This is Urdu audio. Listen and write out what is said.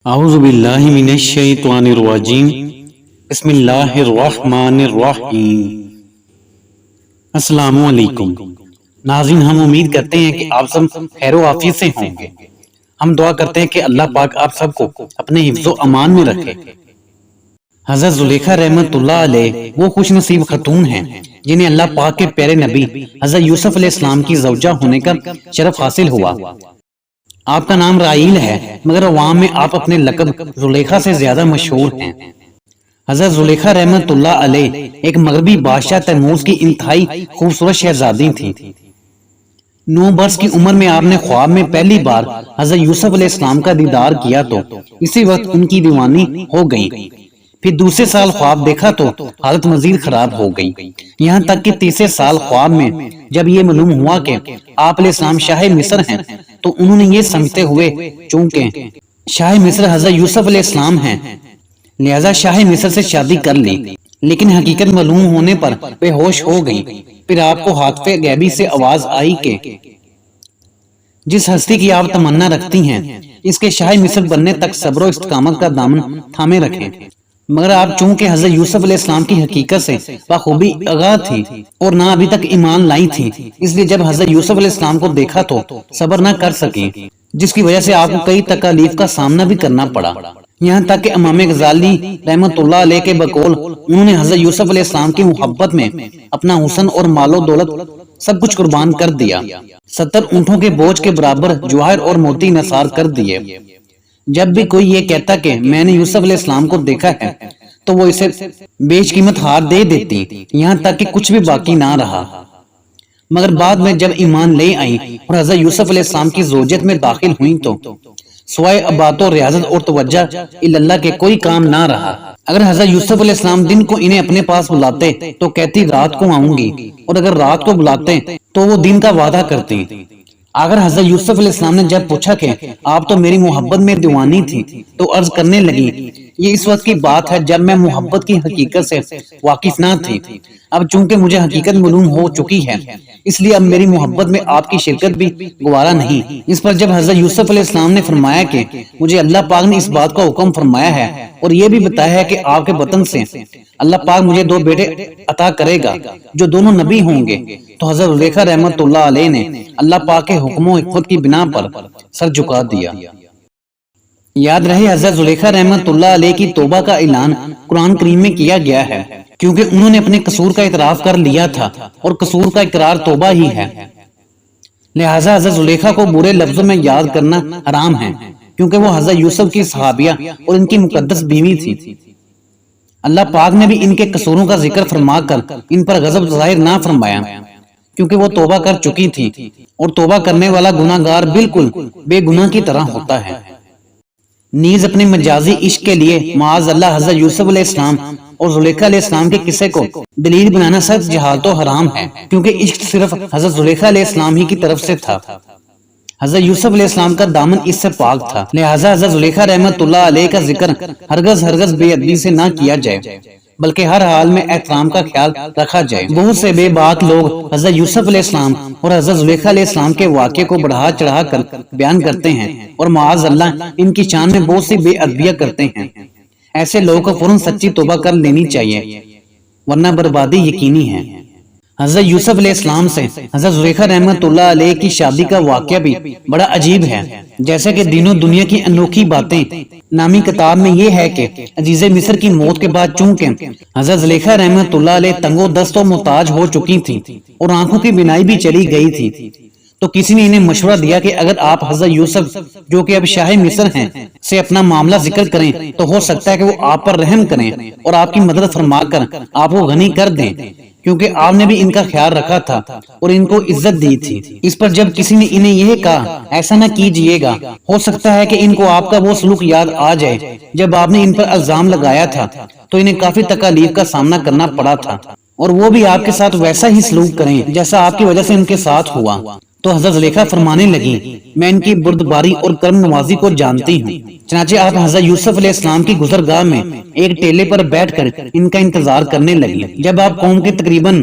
اعوذ باللہ من الشیطان الرجیم بسم اللہ الرحمن الرحیم۔ السلام علیکم ناظرین، ہم امید کرتے ہیں کہ آپ سب خیر و عافیت سے ہوں گے۔ ہم دعا کرتے ہیں کہ اللہ پاک آپ سب کو اپنے حفظ و امان میں رکھے۔ حضرت زلیخا رحمت اللہ علیہ وہ خوش نصیب خاتون ہیں جنہیں اللہ پاک کے پیارے نبی حضرت یوسف علیہ السلام کی زوجہ ہونے کا شرف حاصل ہوا۔ آپ کا نام رائیل ہے، مگر عوام میں آپ اپنے لقب زلیخا سے زیادہ مشہور ہیں۔ حضرت زلیخا رحمت اللہ علیہ ایک مغربی بادشاہ تیموز کی انتہائی خوبصورت شہزادی تھی۔ 9 برس کی عمر میں آپ نے خواب میں پہلی بار حضرت یوسف علیہ السلام کا دیدار کیا تو اسی وقت ان کی دیوانی ہو گئی۔ پھر دوسرے سال خواب دیکھا تو حالت مزید خراب ہو گئی، یہاں تک کہ تیسرے سال خواب میں جب یہ معلوم ہوا کہ آپ علیہ السلام شاہ مصر ہیں تو انہوں نے یہ سمجھتے ہوئے چونکہ شاہ مصر حضرت یوسف علیہ السلام ہیں لہذا شاہ مصر سے شادی کر لی، لیکن حقیقت معلوم ہونے پر بے ہوش ہو گئی۔ پھر آپ کو حاطف غیبی سے آواز آئی کہ جس ہستی کی آپ تمنا رکھتی ہیں اس کے شاہ مصر بننے تک صبر و استقامت کا دامن تھامے رکھیں۔ مگر آپ چونکہ حضرت یوسف علیہ السلام کی حقیقت سے بخوبی آگاہ تھی اور نہ ابھی تک ایمان لائی تھی، اس لیے جب حضرت یوسف علیہ السلام کو دیکھا تو صبر نہ کر سکی، جس کی وجہ سے آپ کو کئی تکالیف کا سامنا بھی کرنا پڑا۔ یہاں تک کہ امام غزالی رحمت اللہ علیہ کے بقول انہوں نے حضرت یوسف علیہ السلام کی محبت میں اپنا حسن اور مال و دولت سب کچھ قربان کر دیا، 70 اونٹوں کے بوجھ کے برابر جواہر اور موتی نثار کر دیے۔ جب بھی کوئی یہ کہتا کہ میں نے یوسف علیہ السلام کو دیکھا ہے تو وہ اسے بیچ قیمت ہار دے دیتی، یہاں تک کہ کچھ بھی باقی نہ رہا۔ مگر بعد میں جب ایمان لے آئیں اور حضرت یوسف علیہ السلام کی زوجیت میں داخل ہوئیں تو سوائے عبادت و ریاضت اور توجہ اللہ کے کوئی کام نہ رہا۔ اگر حضرت یوسف علیہ السلام دن کو انہیں اپنے پاس بلاتے تو کہتی رات کو آؤں گی، اور اگر رات کو بلاتے تو وہ دن کا وعدہ کرتی۔ اگر حضرت یوسف علیہ السلام نے جب پوچھا کہ آپ تو میری محبت میں دیوانی تھی تو عرض کرنے لگی یہ اس وقت کی بات ہے جب میں محبت کی حقیقت سے واقف نہ تھی، اب چونکہ مجھے حقیقت معلوم ہو چکی ہے اس لیے اب میری محبت میں آپ کی شرکت بھی گوارا نہیں۔ اس پر جب حضرت یوسف علیہ السلام نے فرمایا کہ مجھے اللہ پاک نے اس بات کا حکم فرمایا ہے اور یہ بھی بتایا ہے کہ آپ کے بطن سے اللہ پاک مجھے 2 بیٹے عطا کرے گا جو دونوں نبی ہوں گے، تو حضرت زلیخا رحمت اللہ علیہ نے اللہ پاک کے حکم و حکمت کی بنا پر سر جھکا دیا۔ یاد رہے حضرت زلیخا رحمت اللہ علیہ کی توبہ کا اعلان قرآن کریم میں کیا گیا ہے، کیونکہ انہوں نے اپنے قصور کا اعتراف کر لیا تھا اور قصور کا اقرار توبہ ہی ہے، لہٰذا حضرت زلیخا کو برے لفظوں میں یاد کرنا حرام ہے، کیونکہ وہ حضرت یوسف کی صحابیہ اور ان کی مقدس بیوی تھی۔ اللہ پاک نے بھی ان کے قصوروں کا ذکر فرما کر ان پر غضب ظاہر نہ فرمایا، کیونکہ وہ توبہ کر چکی تھی اور توبہ کرنے والا گناہ گار بالکل بے گناہ کی طرح ہوتا ہے۔ نیز اپنے مجازی عشق کے لیے معاذ اللہ حضرت یوسف علیہ السلام اور زلیخا علیہ السلام کے قصے کو دلیل بنانا سخت جہالت و حرام ہے، کیونکہ عشق صرف حضرت زلیخا علیہ السلام ہی کی طرف سے تھا، حضرت یوسف علیہ السلام کا دامن اس سے پاک تھا، لہٰذا حضرت زلیخا رحمت اللہ علیہ کا ذکر ہرگز بے ادبی سے نہ کیا جائے، بلکہ ہر حال میں احترام کا خیال رکھا جائے۔ بہت سے بے باک لوگ حضرت یوسف علیہ السلام اور حضرت زلیخا علیہ السلام کے واقعے کو بڑھا چڑھا کر بیان کرتے ہیں اور معاذ اللہ ان کی شان میں بہت سی بے ادبیاں کرتے ہیں۔ ایسے لوگوں کو فوراً سچی توبہ کر لینی چاہیے، ورنہ بربادی یقینی ہے۔ حضرت یوسف علیہ السلام سے حضرت زلیخا رحمت اللہ علیہ کی شادی کا واقعہ بھی بڑا عجیب ہے، جیسے کہ دین و دنیا کی انوکھی باتیں نامی کتاب میں یہ ہے کہ عزیز مصر کی موت کے بعد چونکہ حضرت زلیخا رحمت اللہ علیہ تنگ و دست و محتاج ہو چکی تھی اور آنکھوں کی بینائی بھی چلی گئی تھی، تو کسی نے انہیں مشورہ دیا کہ اگر آپ حضرت یوسف جو کہ اب شاہ مصر ہیں سے اپنا معاملہ ذکر کریں تو ہو سکتا ہے کہ وہ آپ پر رحم کریں اور آپ کی مدد فرما کر آپ کو غنی کر دیں، کیونکہ آپ نے بھی ان کا خیال رکھا تھا اور ان کو عزت دی تھی۔ اس پر جب کسی نے انہیں یہ کہا ایسا نہ کیجئے گا، ہو سکتا ہے کہ ان کو آپ کا وہ سلوک یاد آ جائے جب آپ نے ان پر الزام لگایا تھا تو انہیں کافی تکالیف کا سامنا کرنا پڑا تھا، اور وہ بھی آپ کے ساتھ ویسا ہی سلوک کریں جیسا آپ کی وجہ سے ان کے ساتھ ہوا۔ تو حضرت زلیخا فرمانے لگی میں ان کی بردباری اور کرم نوازی کو جانتی ہوں، چنانچہ آپ حضرت یوسف علیہ السلام کی گزرگاہ میں ایک ٹیلے پر بیٹھ کر ان کا انتظار کرنے لگی۔ جب آپ قوم کے تقریباً